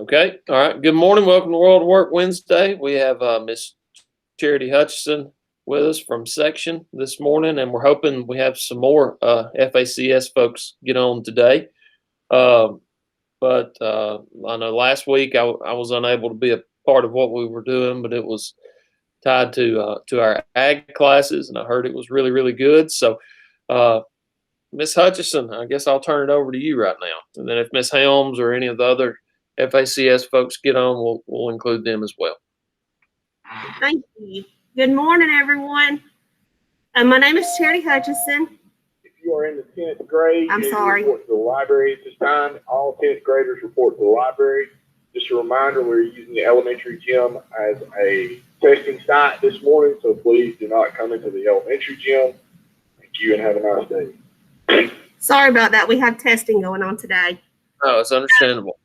Okay. All right. Good morning. Welcome to World of Work Wednesday. We have Miss Charity Hutcheson with us from section this morning, and we're hoping we have some more FACS folks get on today. But I know last week I was unable to be a part of what we were doing, but it was tied to our ag classes, and I heard it was really, really good. So, Miss Hutcheson, I guess I'll turn it over to you right now, and then if Miss Helms or any of the other FACS folks get on, we'll include them as well. Thank you. Good morning, everyone. My name is Charity Hutcheson. If you are in the 10th grade, I'm sorry. Report to the library at this time. All 10th graders report to the library. Just a reminder, we're using the elementary gym as a testing site this morning, so please do not come into the elementary gym. Thank you and have a nice day. Sorry about that. We have testing going on today. Oh, it's understandable.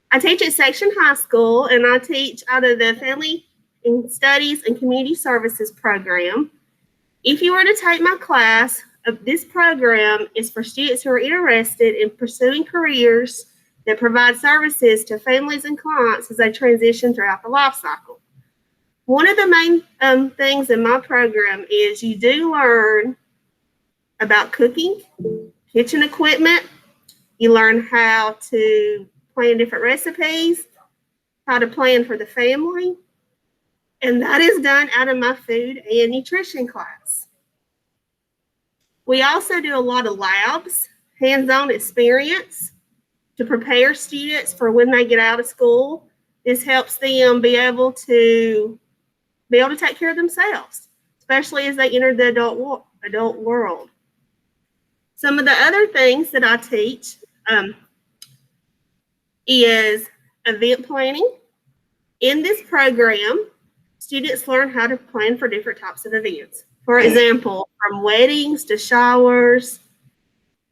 I teach at Section High School, and I teach out of the Family and Studies and Community Services program. If you were to take my class, this program is for students who are interested in pursuing careers that provide services to families and clients as they transition throughout the life cycle. One of the main things in my program is you do learn about cooking, kitchen equipment. You learn how to plan different recipes, how to plan for the family, and that is done out of my food and nutrition class. We also do a lot of labs, hands-on experience to prepare students for when they get out of school. This helps them be able to take care of themselves, especially as they enter the adult world. Some of the other things that I teach is event planning. In this program, students learn how to plan for different types of events. For example, from weddings to showers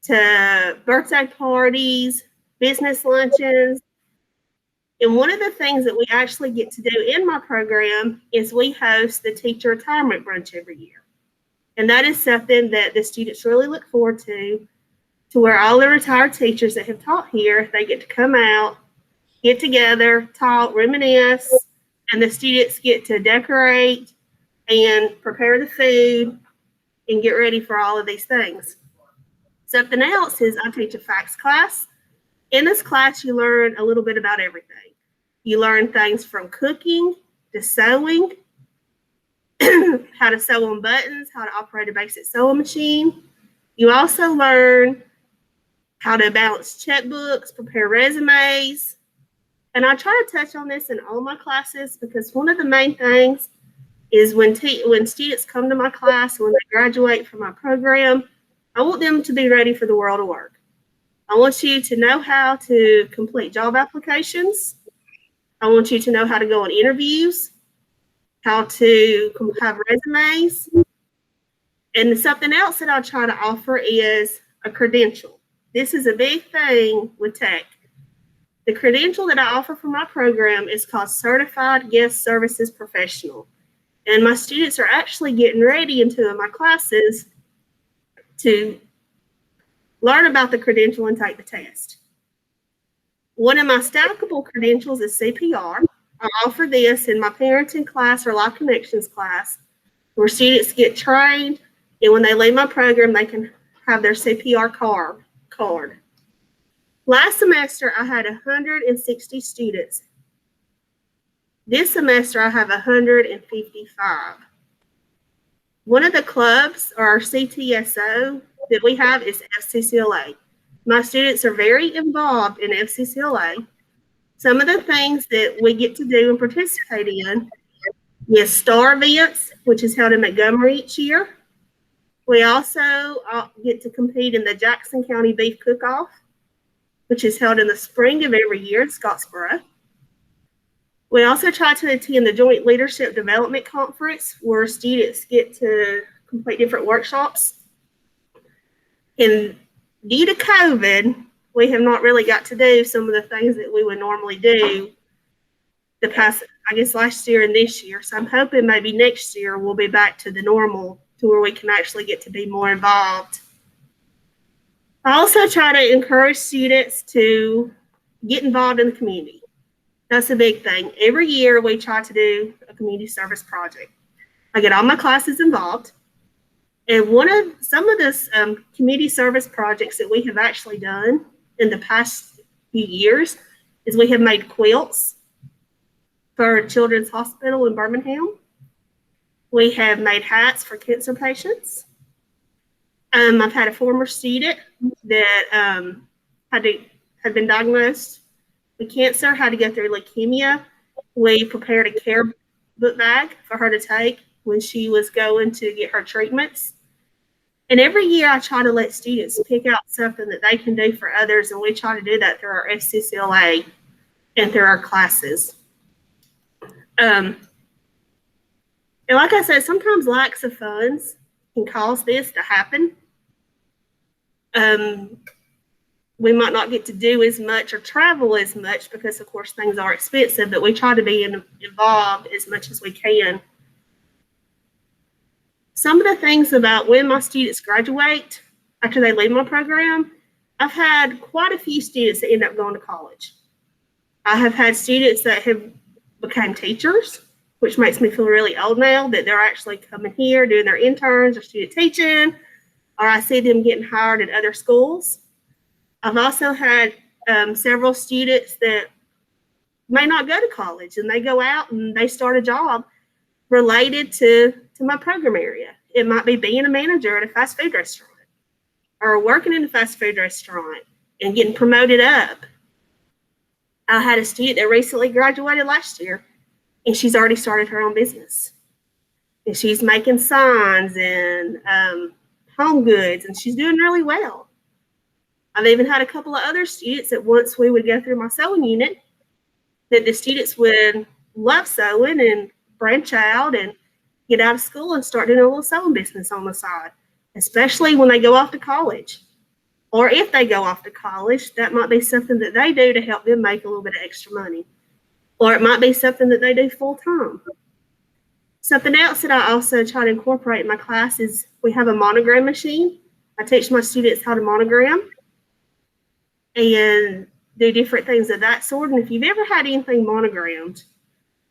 to birthday parties, business luncheons. And one of the things that we actually get to do in my program is we host the teacher retirement brunch every year. And that is something that the students really look forward to where all the retired teachers that have taught here, they get to come out, get together, talk, reminisce, and the students get to decorate and prepare the food and get ready for all of these things. Something else is I teach a FACS class. In this class, you learn a little bit about everything. You learn things from cooking to sewing, how to sew on buttons, how to operate a basic sewing machine. You also learn how to balance checkbooks, prepare resumes. And I try to touch on this in all my classes because one of the main things is when students come to my class, when they graduate from my program, I want them to be ready for the world of work. I want you to know how to complete job applications. I want you to know how to go on interviews, how to have resumes. And something else that I try to offer is a credential. This is a big thing with tech. The credential that I offer for my program is called Certified Guest Services Professional. And my students are actually getting ready in 2 of my classes to learn about the credential and take the test. One of my stackable credentials is CPR. I offer this in my parenting class or life connections class where students get trained, and when they leave my program, they can have their CPR card. Last semester, I had 160 students. This semester, I have 155. One of the clubs, or our CTSO, that we have is FCCLA. My students are very involved in FCCLA. Some of the things that we get to do and participate in is STAR events, which is held in Montgomery each year. We also get to compete in the Jackson County Beef Cook-Off, which is held in the spring of every year in Scottsboro. We also try to attend the Joint Leadership Development Conference, where students get to complete different workshops. And due to COVID, we have not really got to do some of the things that we would normally do the past, I guess, last year and this year. So I'm hoping maybe next year we'll be back to the normal to where we can actually get to be more involved. I also try to encourage students to get involved in the community. That's a big thing. Every year we try to do a community service project. I get all my classes involved. And some of this community service projects that we have actually done in the past few years is we have made quilts for Children's Hospital in Birmingham. We have made hats for cancer patients. I've had a former student that had been diagnosed with cancer, had to go through leukemia. We prepared a care book bag for her to take when she was going to get her treatments. And every year I try to let students pick out something that they can do for others, and we try to do that through our FCCLA and through our classes. And like I said, sometimes lacks of funds can cause this to happen. We might not get to do as much or travel as much because, of course, things are expensive, but we try to be involved as much as we can. Some of the things about when my students graduate, after they leave my program, I've had quite a few students that end up going to college. I have had students that have become teachers, which makes me feel really old now that they're actually coming here, doing their interns or student teaching, or I see them getting hired at other schools. I've also had several students that may not go to college and they go out and they start a job related to my program area. It might be being a manager at a fast food restaurant or working in a fast food restaurant and getting promoted up. I had a student that recently graduated last year and she's already started her own business. And she's making signs and home goods and she's doing really well. I've even had a couple of other students that once we would go through my sewing unit, that the students would love sewing and branch out and get out of school and start doing a little sewing business on the side, especially when they go off to college. Or if they go off to college, that might be something that they do to help them make a little bit of extra money. Or it might be something that they do full time. Something else that I also try to incorporate in my class is we have a monogram machine. I teach my students how to monogram and do different things of that sort. And if you've ever had anything monogrammed,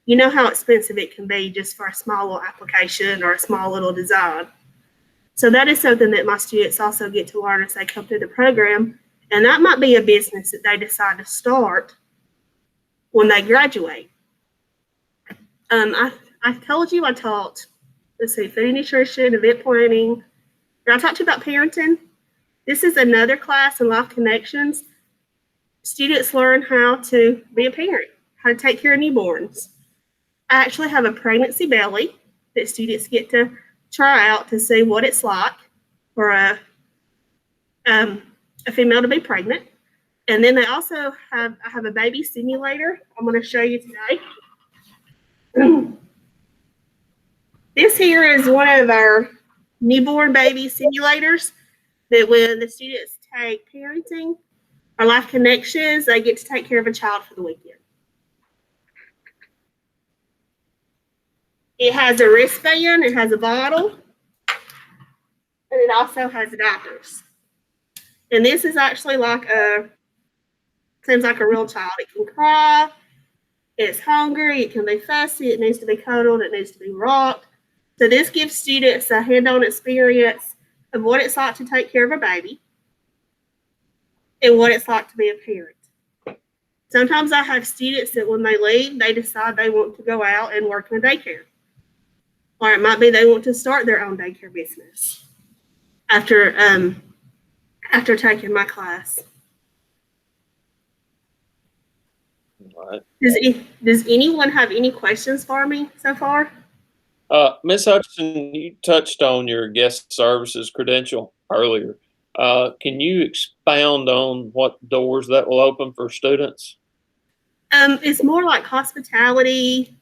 you know how expensive it can be just for a small little application or a small little design. So that is something that my students also get to learn as they come through the program. And that might be a business that they decide to start when they graduate. I told you I taught, food and nutrition, event planning. I talked to you about parenting. This is another class in Life Connections. Students learn how to be a parent, how to take care of newborns. I actually have a pregnancy belly that students get to try out to see what it's like for a female to be pregnant. And then they also I have a baby simulator I'm going to show you today. This here is one of our newborn baby simulators that when the students take parenting or Life Connections, they get to take care of a child for the weekend. It has a wristband, it has a bottle, and it also has diapers. And this is actually seems like a real child. It can cry, it's hungry, it can be fussy, it needs to be cuddled, it needs to be rocked. So this gives students a hands-on experience of what it's like to take care of a baby and what it's like to be a parent. Sometimes I have students that when they leave, they decide they want to go out and work in a daycare. Or it might be they want to start their own daycare business after taking my class. All right. Does anyone have any questions for me so far? Ms. Hutcheson, you touched on your guest services credential earlier. Can you expound on what doors that will open for students? It's more like hospitality.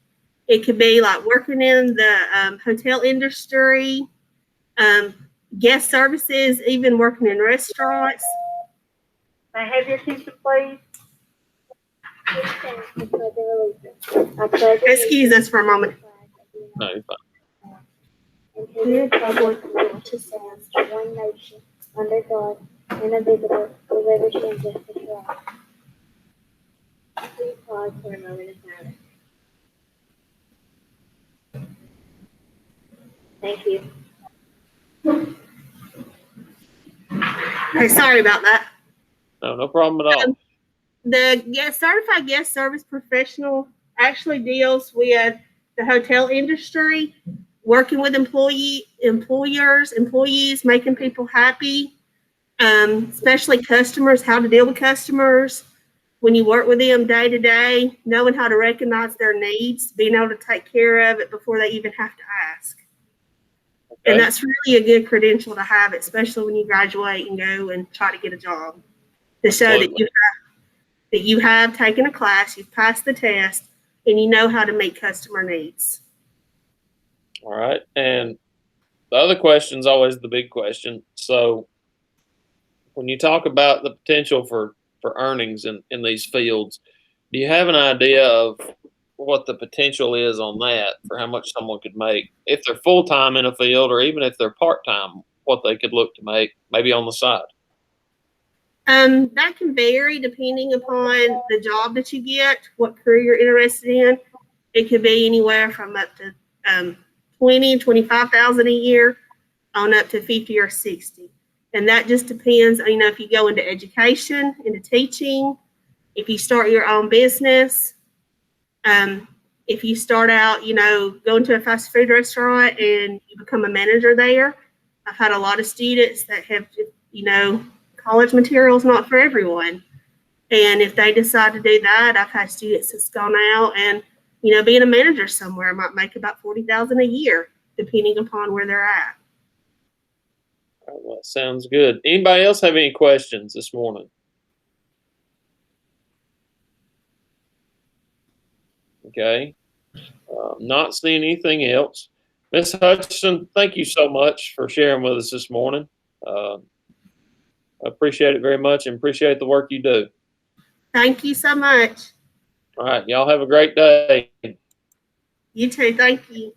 It could be like working in the hotel industry, guest services, even working in restaurants. May I have your attention, please? Excuse us for a moment. No, you're fine. And to the republic which stands one nation, under God, indivisible, with liberty and justice for all. pause for a moment of silence. Thank you. Hey, sorry about that. No problem at all. The certified guest service professional actually deals with the hotel industry, working with employees, making people happy, especially customers, how to deal with customers when you work with them day to day, knowing how to recognize their needs, being able to take care of it before they even have to ask. Okay. And that's really a good credential to have, especially when you graduate and go and try to get a job, to show that you have taken a class, you've passed the test, and you know how to meet customer needs. All right. And the other question is always the big question. So when you talk about the potential for earnings in these fields, do you have an idea of what the potential is on that for how much someone could make if they're full-time in a field, or even if they're part-time, what they could look to make maybe on the side? That can vary depending upon the job that you get, what career you're interested in. It could be anywhere from up to 25,000 a year on up to 50 or 60. And that just depends, if you go into education, into teaching, if you start your own business, if you start out, going to a fast food restaurant and you become a manager there. I've had a lot of students that have, college material is not for everyone. And if they decide to do that, I've had students that's gone out and, being a manager somewhere might make about 40,000 a year, depending upon where they're at. All right, well, that sounds good. Anybody else have any questions this morning? Okay. Not seeing anything else. Ms. Hutcheson, thank you so much for sharing with us this morning. I appreciate it very much and appreciate the work you do. Thank you so much. All right. Y'all have a great day. You too. Thank you.